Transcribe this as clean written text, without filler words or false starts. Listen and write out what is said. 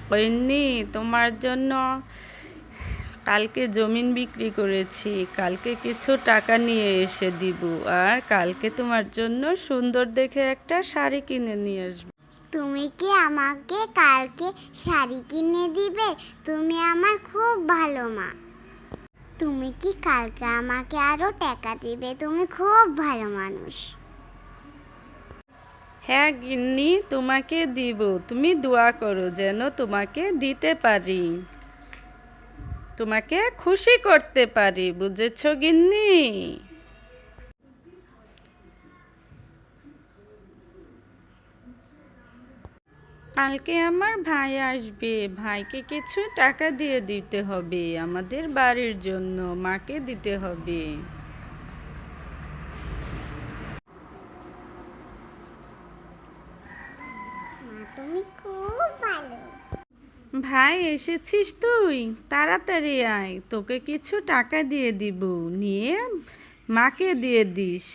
কইন্নি তোমার জন্য কালকে জমিন বিক্রি করেছি, কালকে কিছু টাকা নিয়ে এসে দিব, আর কালকে তোমার জন্য সুন্দর দেখে একটা শাড়ি কিনে নিয়ে আসবো। তুমি কি আমাকে কালকে শাড়ি কিনে দিবে? তুমি আমার খুব ভালো মা। তুমি কি কালকে আমাকে আরো টাকা দিবে? তুমি খুব ভালো মানুষ। হ্যাঁ গিন্নি, তোমাকে দিব, তুমি দোয়া করো যেন তোমাকে দিতে পারি, তোমাকে খুশি করতে পারি, বুঝেছো গিন্নি? কালকে আমার ভাই আসবে, ভাইকে কিছু টাকা দিয়ে দিতে হবে আমাদের বাড়ির জন্য, মাকে দিতে হবে। মা তুমি খুব ভালো। ভাই এসেছিস তুই? তাড়াতাড়ি আয়, তোকে কিছু টাকা দিয়ে দিব, নিয়ে মাকে দিয়ে দিস।